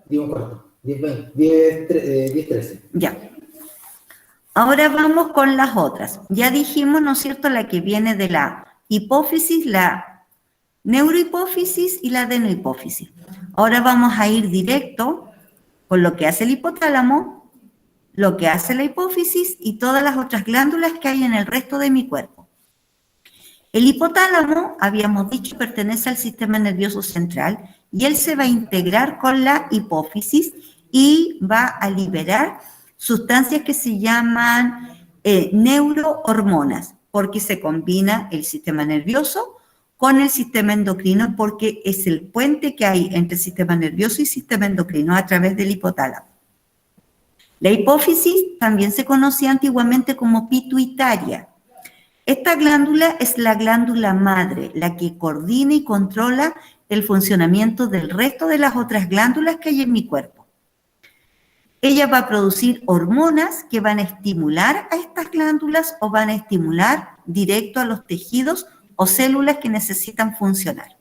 10:15, 10:13. Ya. Ahora vamos con las otras. Ya dijimos, ¿no es cierto?, la que viene de la hipófisis, la neurohipófisis y la adenohipófisis. Ahora vamos a ir directo con lo que hace el hipotálamo, lo que hace la hipófisis y todas las otras glándulas que hay en el resto de mi cuerpo. El hipotálamo, habíamos dicho, pertenece al sistema nervioso central y él se va a integrar con la hipófisis y va a liberar sustancias que se llaman neurohormonas, porque se combina el sistema nervioso con el sistema endocrino, porque es el puente que hay entre el sistema nervioso y sistema endocrino a través del hipotálamo. La hipófisis también se conocía antiguamente como pituitaria. Esta glándula es la glándula madre, la que coordina y controla el funcionamiento del resto de las otras glándulas que hay en mi cuerpo. Ella va a producir hormonas que van a estimular a estas glándulas o van a estimular directo a los tejidos o células que necesitan funcionar.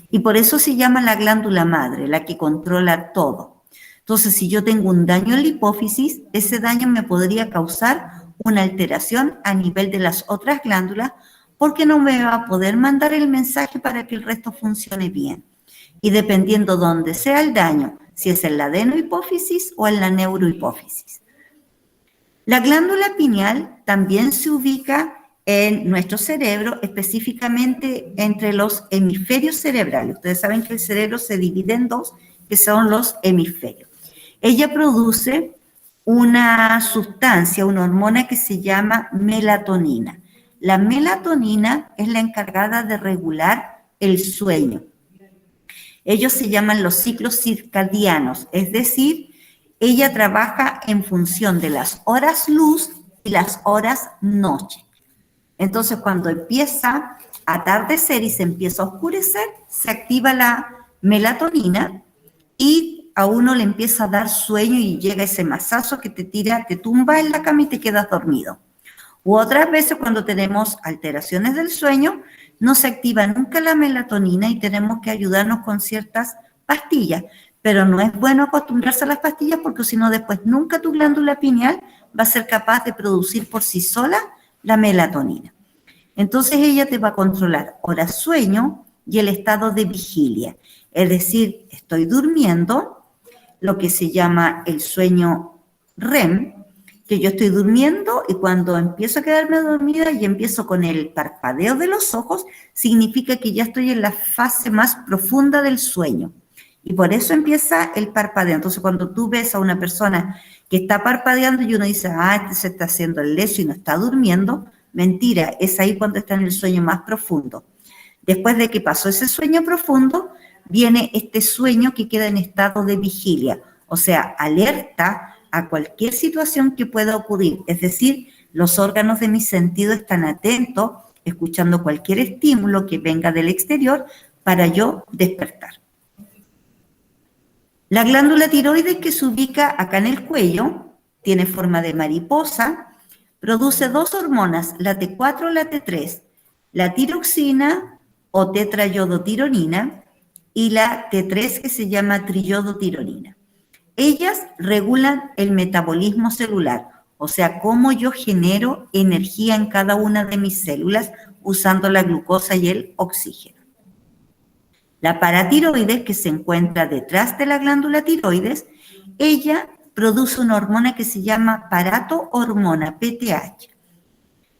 Y por eso se llama la glándula madre, la que controla todo. Entonces, si yo tengo un daño en la hipófisis, ese daño me podría causar una alteración a nivel de las otras glándulas porque no me va a poder mandar el mensaje para que el resto funcione bien. Y dependiendo dónde sea el daño, si es en la adenohipófisis o en la neurohipófisis. La glándula pineal también se ubica en nuestro cerebro, específicamente entre los hemisferios cerebrales. Ustedes saben que el cerebro se divide en dos, que son los hemisferios. Ella produce una sustancia, una hormona que se llama melatonina. La melatonina es la encargada de regular el sueño. Ellos se llaman los ciclos circadianos, es decir, ella trabaja en función de las horas luz y las horas noche. Entonces, cuando empieza a atardecer y se empieza a oscurecer, se activa la melatonina y a uno le empieza a dar sueño y llega ese mazazo que te tira, te tumba en la cama y te quedas dormido. U otras veces cuando tenemos alteraciones del sueño, no se activa nunca la melatonina y tenemos que ayudarnos con ciertas pastillas. Pero no es bueno acostumbrarse a las pastillas porque si no después nunca tu glándula pineal va a ser capaz de producir por sí sola la melatonina. Entonces ella te va a controlar horas sueño y el estado de vigilia. Es decir, estoy durmiendo, lo que se llama el sueño REM, que yo estoy durmiendo y cuando empiezo a quedarme dormida y empiezo con el parpadeo de los ojos, significa que ya estoy en la fase más profunda del sueño. Y por eso empieza el parpadeo. Entonces, cuando tú ves a una persona que está parpadeando y uno dice, este se está haciendo el leso y no está durmiendo, mentira, es ahí cuando está en el sueño más profundo. Después de que pasó ese sueño profundo, viene este sueño que queda en estado de vigilia, o sea, alerta a cualquier situación que pueda ocurrir. Es decir, los órganos de mi sentido están atentos, escuchando cualquier estímulo que venga del exterior para yo despertar. La glándula tiroides, que se ubica acá en el cuello, tiene forma de mariposa, produce dos hormonas, la T4 y la T3, la tiroxina o tetrayodotironina y la T3 que se llama triyodotironina. Ellas regulan el metabolismo celular, o sea, cómo yo genero energía en cada una de mis células usando la glucosa y el oxígeno. La paratiroides, que se encuentra detrás de la glándula tiroides, ella produce una hormona que se llama paratohormona, PTH.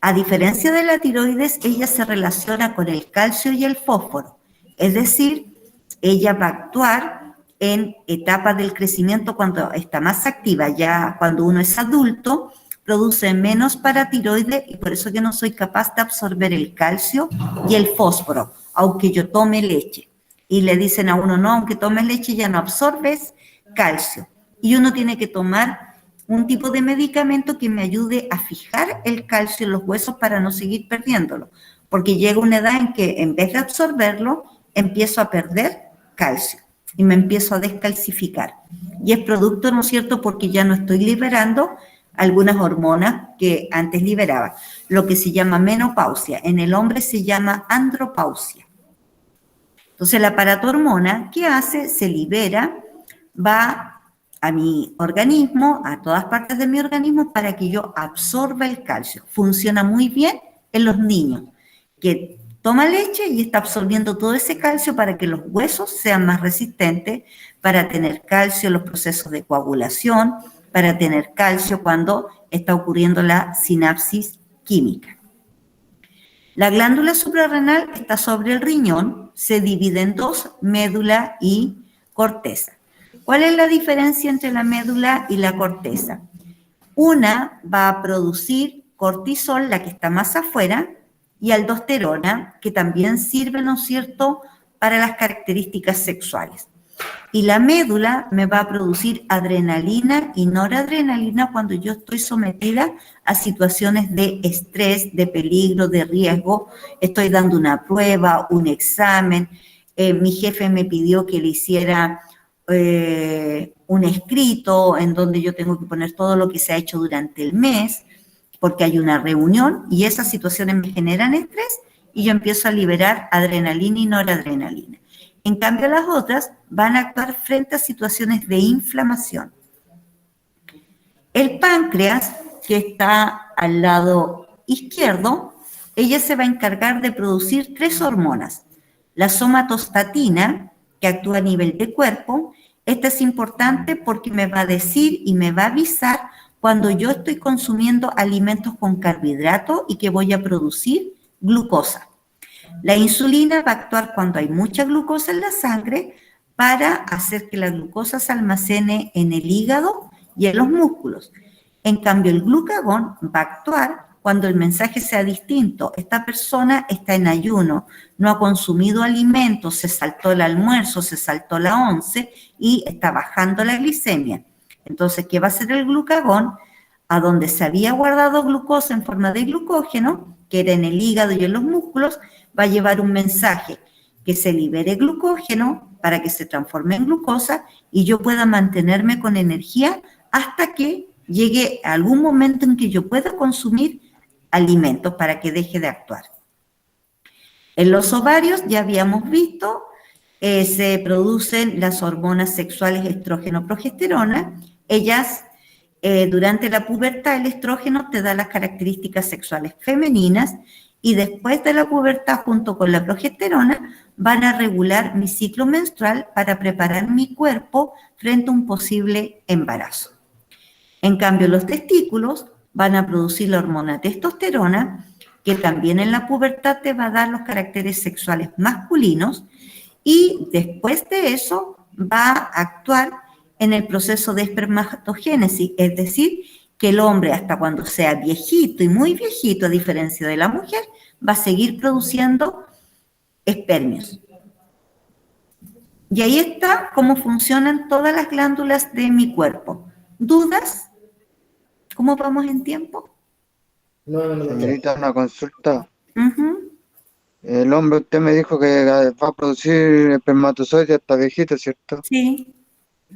A diferencia de la tiroides, ella se relaciona con el calcio y el fósforo, es decir, ella va a actuar en etapas del crecimiento cuando está más activa, ya cuando uno es adulto, produce menos paratiroides y por eso que no soy capaz de absorber el calcio y el fósforo, aunque yo tome leche. Y le dicen a uno, no, aunque tomes leche ya no absorbes calcio. Y uno tiene que tomar un tipo de medicamento que me ayude a fijar el calcio en los huesos para no seguir perdiéndolo. Porque llega una edad en que en vez de absorberlo, empiezo a perder calcio y me empiezo a descalcificar. Y es producto, ¿no es cierto?, porque ya no estoy liberando algunas hormonas que antes liberaba, lo que se llama menopausia. En el hombre se llama andropausia. Entonces la paratormona, ¿qué hace? Se libera, va a mi organismo, a todas partes de mi organismo, para que yo absorba el calcio. Funciona muy bien en los niños, que toma leche y está absorbiendo todo ese calcio para que los huesos sean más resistentes, para tener calcio en los procesos de coagulación, para tener calcio cuando está ocurriendo la sinapsis química. La glándula suprarrenal está sobre el riñón, se divide en dos, médula y corteza. ¿Cuál es la diferencia entre la médula y la corteza? Una va a producir cortisol, la que está más afuera, y aldosterona, que también sirve, ¿no es cierto?, para las características sexuales. Y la médula me va a producir adrenalina y noradrenalina cuando yo estoy sometida a situaciones de estrés, de peligro, de riesgo. Estoy dando una prueba, un examen. Mi jefe me pidió que le hiciera un escrito en donde yo tengo que poner todo lo que se ha hecho durante el mes, porque hay una reunión y esas situaciones me generan estrés y yo empiezo a liberar adrenalina y noradrenalina. En cambio, las otras van a actuar frente a situaciones de inflamación. El páncreas, que está al lado izquierdo, ella se va a encargar de producir tres hormonas. La somatostatina, que actúa a nivel de cuerpo. Esta es importante porque me va a decir y me va a avisar cuando yo estoy consumiendo alimentos con carbohidratos y que voy a producir glucosa. La insulina va a actuar cuando hay mucha glucosa en la sangre para hacer que la glucosa se almacene en el hígado y en los músculos. En cambio, el glucagón va a actuar cuando el mensaje sea distinto. Esta persona está en ayuno, no ha consumido alimentos, se saltó el almuerzo, se saltó la once y está bajando la glicemia. Entonces, ¿qué va a hacer el glucagón? A donde se había guardado glucosa en forma de glucógeno, que era en el hígado y en los músculos, va a llevar un mensaje que se libere glucógeno para que se transforme en glucosa y yo pueda mantenerme con energía hasta que llegue a algún momento en que yo pueda consumir alimentos para que deje de actuar. En los ovarios ya habíamos visto, se producen las hormonas sexuales estrógeno-progesterona. Ellas, durante la pubertad, el estrógeno te da las características sexuales femeninas y después de la pubertad, junto con la progesterona, van a regular mi ciclo menstrual para preparar mi cuerpo frente a un posible embarazo. En cambio, los testículos van a producir la hormona testosterona, que también en la pubertad te va a dar los caracteres sexuales masculinos, y después de eso va a actuar en el proceso de espermatogénesis, es decir, que el hombre hasta cuando sea viejito y muy viejito, a diferencia de la mujer, va a seguir produciendo espermios. Y ahí está cómo funcionan todas las glándulas de mi cuerpo. ¿Dudas? ¿Cómo vamos en tiempo? Señorita, una consulta. Uh-huh. El hombre, usted me dijo que va a producir espermatozoides hasta viejito, ¿cierto? Sí.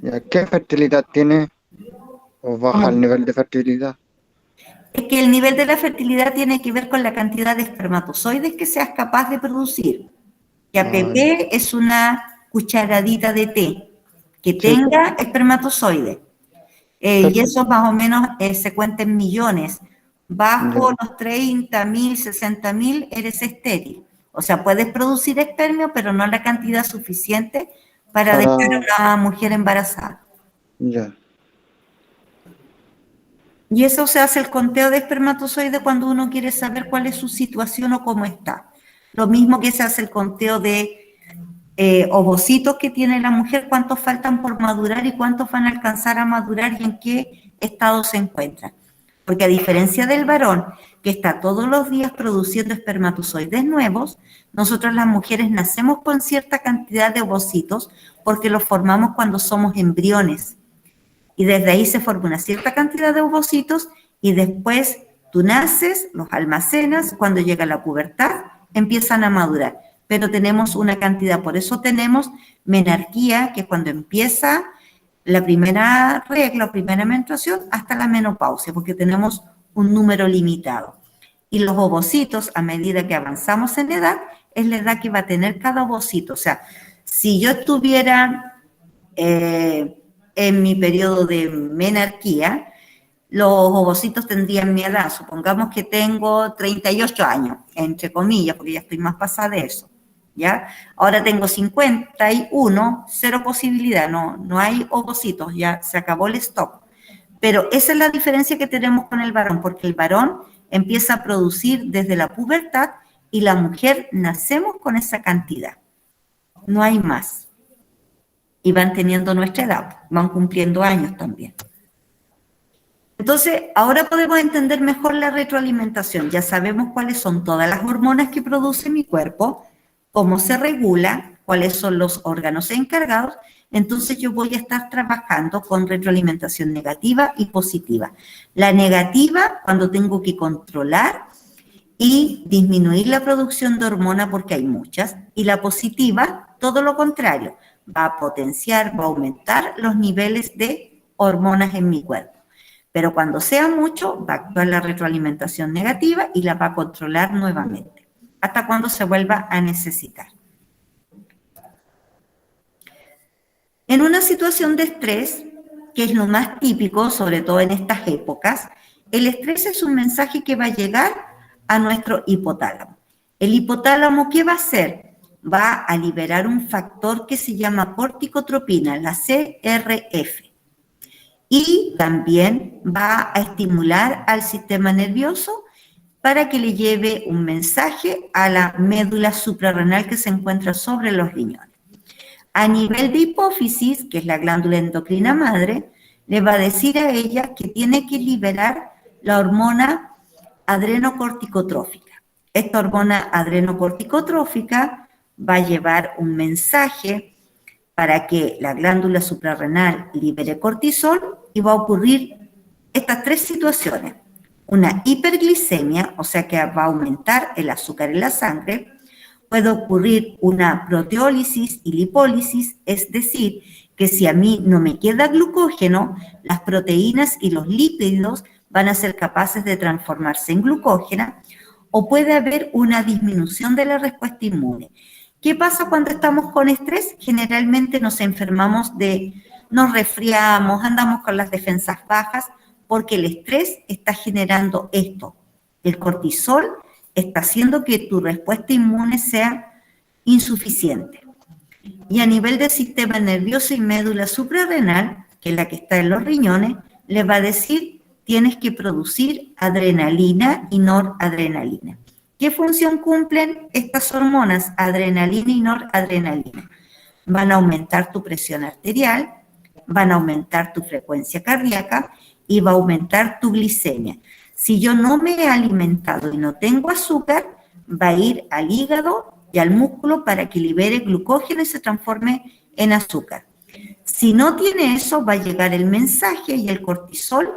¿Y qué fertilidad tiene? ¿O baja el nivel de fertilidad? Es que el nivel de la fertilidad tiene que ver con la cantidad de espermatozoides que seas capaz de producir. Que APP es una cucharadita de té que tenga espermatozoides. Y eso más o menos se cuenta en millones. Bajo los 30.000, 60.000 eres estéril. O sea, puedes producir espermio, pero no la cantidad suficiente para dejar a una mujer embarazada. Ya. Y eso se hace el conteo de espermatozoides cuando uno quiere saber cuál es su situación o cómo está. Lo mismo que se hace el conteo de ovocitos que tiene la mujer, cuántos faltan por madurar y cuántos van a alcanzar a madurar y en qué estado se encuentran. Porque a diferencia del varón, que está todos los días produciendo espermatozoides nuevos, nosotras las mujeres nacemos con cierta cantidad de ovocitos porque los formamos cuando somos embriones. Y desde ahí se forma una cierta cantidad de ovocitos y después tú naces, los almacenas, cuando llega la pubertad empiezan a madurar. Pero tenemos una cantidad, por eso tenemos menarquía, que cuando empieza la primera regla o primera menstruación hasta la menopausia, porque tenemos un número limitado. Y los ovocitos, a medida que avanzamos en edad, es la edad que va a tener cada ovocito. O sea, si yo estuviera en mi periodo de menarquía, los ovocitos tendrían mi edad. Supongamos que tengo 38 años, entre comillas, porque ya estoy más pasada de eso. ¿Ya? Ahora tengo 51, cero posibilidad, no hay ovocitos, ya se acabó el stock. Pero esa es la diferencia que tenemos con el varón, porque el varón empieza a producir desde la pubertad y la mujer nacemos con esa cantidad. No hay más. Y van teniendo nuestra edad, van cumpliendo años también. Entonces, ahora podemos entender mejor la retroalimentación. Ya sabemos cuáles son todas las hormonas que produce mi cuerpo, cómo se regula, cuáles son los órganos encargados. Entonces yo voy a estar trabajando con retroalimentación negativa y positiva. La negativa, cuando tengo que controlar y disminuir la producción de hormona porque hay muchas, y la positiva, todo lo contrario, va a potenciar, va a aumentar los niveles de hormonas en mi cuerpo. Pero cuando sea mucho, va a actuar la retroalimentación negativa y la va a controlar nuevamente, hasta cuando se vuelva a necesitar. En una situación de estrés, que es lo más típico, sobre todo en estas épocas, el estrés es un mensaje que va a llegar a nuestro hipotálamo. El hipotálamo, ¿qué va a hacer? Va a liberar un factor que se llama corticotropina, la CRF. Y también va a estimular al sistema nervioso para que le lleve un mensaje a la médula suprarrenal que se encuentra sobre los riñones. A nivel de hipófisis, que es la glándula endocrina madre, le va a decir a ella que tiene que liberar la hormona adrenocorticotrófica. Esta hormona adrenocorticotrófica va a llevar un mensaje para que la glándula suprarrenal libere cortisol y va a ocurrir estas tres situaciones. Una hiperglicemia, o sea que va a aumentar el azúcar en la sangre. Puede ocurrir una proteólisis y lipólisis, es decir, que si a mí no me queda glucógeno, las proteínas y los lípidos van a ser capaces de transformarse en glucógeno, o puede haber una disminución de la respuesta inmune. ¿Qué pasa cuando estamos con estrés? Generalmente nos enfermamos nos resfriamos, andamos con las defensas bajas, porque el estrés está generando esto. El cortisol está haciendo que tu respuesta inmune sea insuficiente. Y a nivel del sistema nervioso y médula suprarrenal, que es la que está en los riñones, le va a decir, tienes que producir adrenalina y noradrenalina. ¿Qué función cumplen estas hormonas, adrenalina y noradrenalina? Van a aumentar tu presión arterial, van a aumentar tu frecuencia cardíaca y va a aumentar tu glicemia. Si yo no me he alimentado y no tengo azúcar, va a ir al hígado y al músculo para que libere glucógeno y se transforme en azúcar. Si no tiene eso, va a llegar el mensaje y el cortisol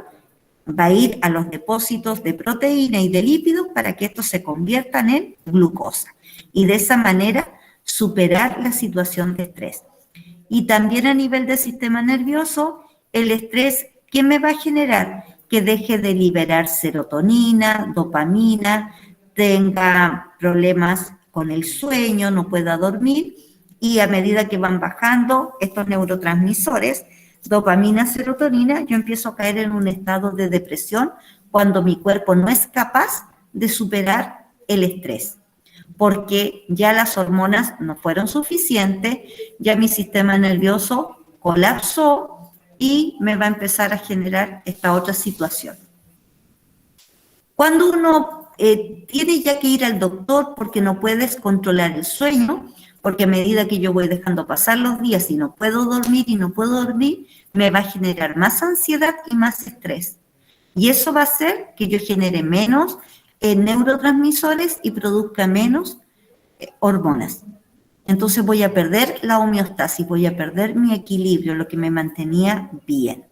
va a ir a los depósitos de proteína y de lípidos para que estos se conviertan en glucosa y de esa manera superar la situación de estrés. Y también a nivel del sistema nervioso, el estrés, ¿qué me va a generar? Que deje de liberar serotonina, dopamina, tenga problemas con el sueño, no pueda dormir, y a medida que van bajando estos neurotransmisores, dopamina, serotonina, yo empiezo a caer en un estado de depresión cuando mi cuerpo no es capaz de superar el estrés, porque ya las hormonas no fueron suficientes, ya mi sistema nervioso colapsó y me va a empezar a generar esta otra situación. Cuando uno tiene ya que ir al doctor porque no puedes controlar el sueño, porque a medida que yo voy dejando pasar los días y no puedo dormir, me va a generar más ansiedad y más estrés. Y eso va a hacer que yo genere menos neurotransmisores y produzca menos hormonas. Entonces voy a perder la homeostasis, voy a perder mi equilibrio, lo que me mantenía bien.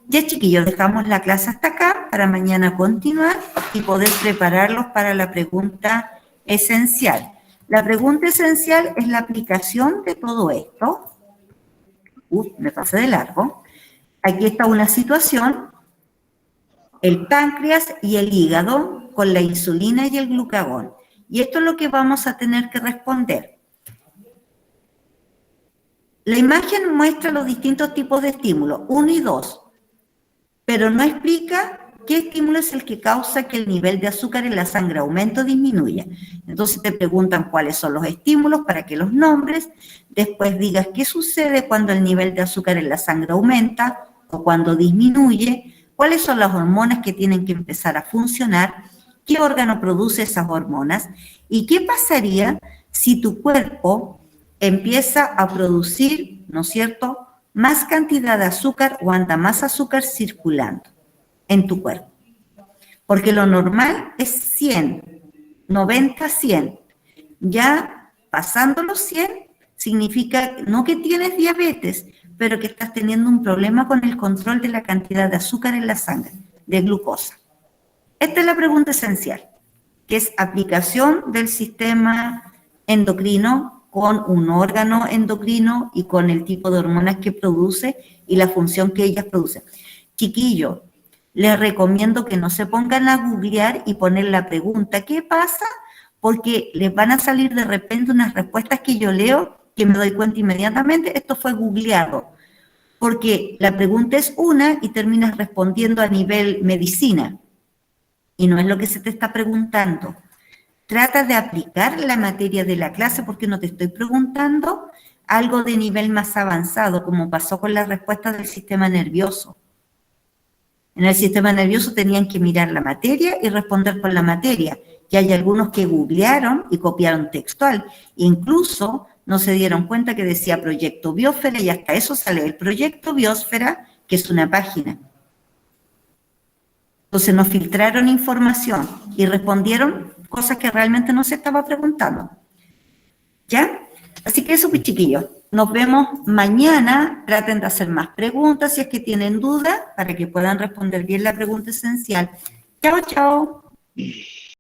Ya, chiquillos, dejamos la clase hasta acá para mañana continuar y poder prepararlos para la pregunta esencial. La pregunta esencial es la aplicación de todo esto. Me pasé de largo. Aquí está una situación, el páncreas y el hígado con la insulina y el glucagón. Y esto es lo que vamos a tener que responder. La imagen muestra los distintos tipos de estímulos, 1 y 2, pero no explica qué estímulo es el que causa que el nivel de azúcar en la sangre aumente o disminuya. Entonces te preguntan cuáles son los estímulos para que los nombres, después digas qué sucede cuando el nivel de azúcar en la sangre aumenta o cuando disminuye, cuáles son las hormonas que tienen que empezar a funcionar, qué órgano produce esas hormonas y qué pasaría si tu cuerpo empieza a producir, ¿no es cierto?, más cantidad de azúcar o anda más azúcar circulando en tu cuerpo. Porque lo normal es 100, 90, 100. Ya pasando los 100 significa no que tienes diabetes, pero que estás teniendo un problema con el control de la cantidad de azúcar en la sangre, de glucosa. Esta es la pregunta esencial, que es aplicación del sistema endocrino con un órgano endocrino y con el tipo de hormonas que produce y la función que ellas producen. Chiquillo, les recomiendo que no se pongan a googlear y poner la pregunta, ¿qué pasa? Porque les van a salir de repente unas respuestas que yo leo que me doy cuenta inmediatamente, esto fue googleado. Porque la pregunta es una y terminas respondiendo a nivel medicina. Y no es lo que se te está preguntando. Trata de aplicar la materia de la clase porque no te estoy preguntando algo de nivel más avanzado, como pasó con las respuestas del sistema nervioso. En el sistema nervioso tenían que mirar la materia y responder con la materia. Y hay algunos que googlearon y copiaron textual. Incluso no se dieron cuenta que decía Proyecto Biosfera y hasta eso sale el Proyecto Biosfera, que es una página. Entonces nos filtraron información y respondieron cosas que realmente no se estaba preguntando. ¿Ya? Así que eso, pues, chiquillos. Nos vemos mañana. Traten de hacer más preguntas si es que tienen dudas para que puedan responder bien la pregunta esencial. Chao, chao.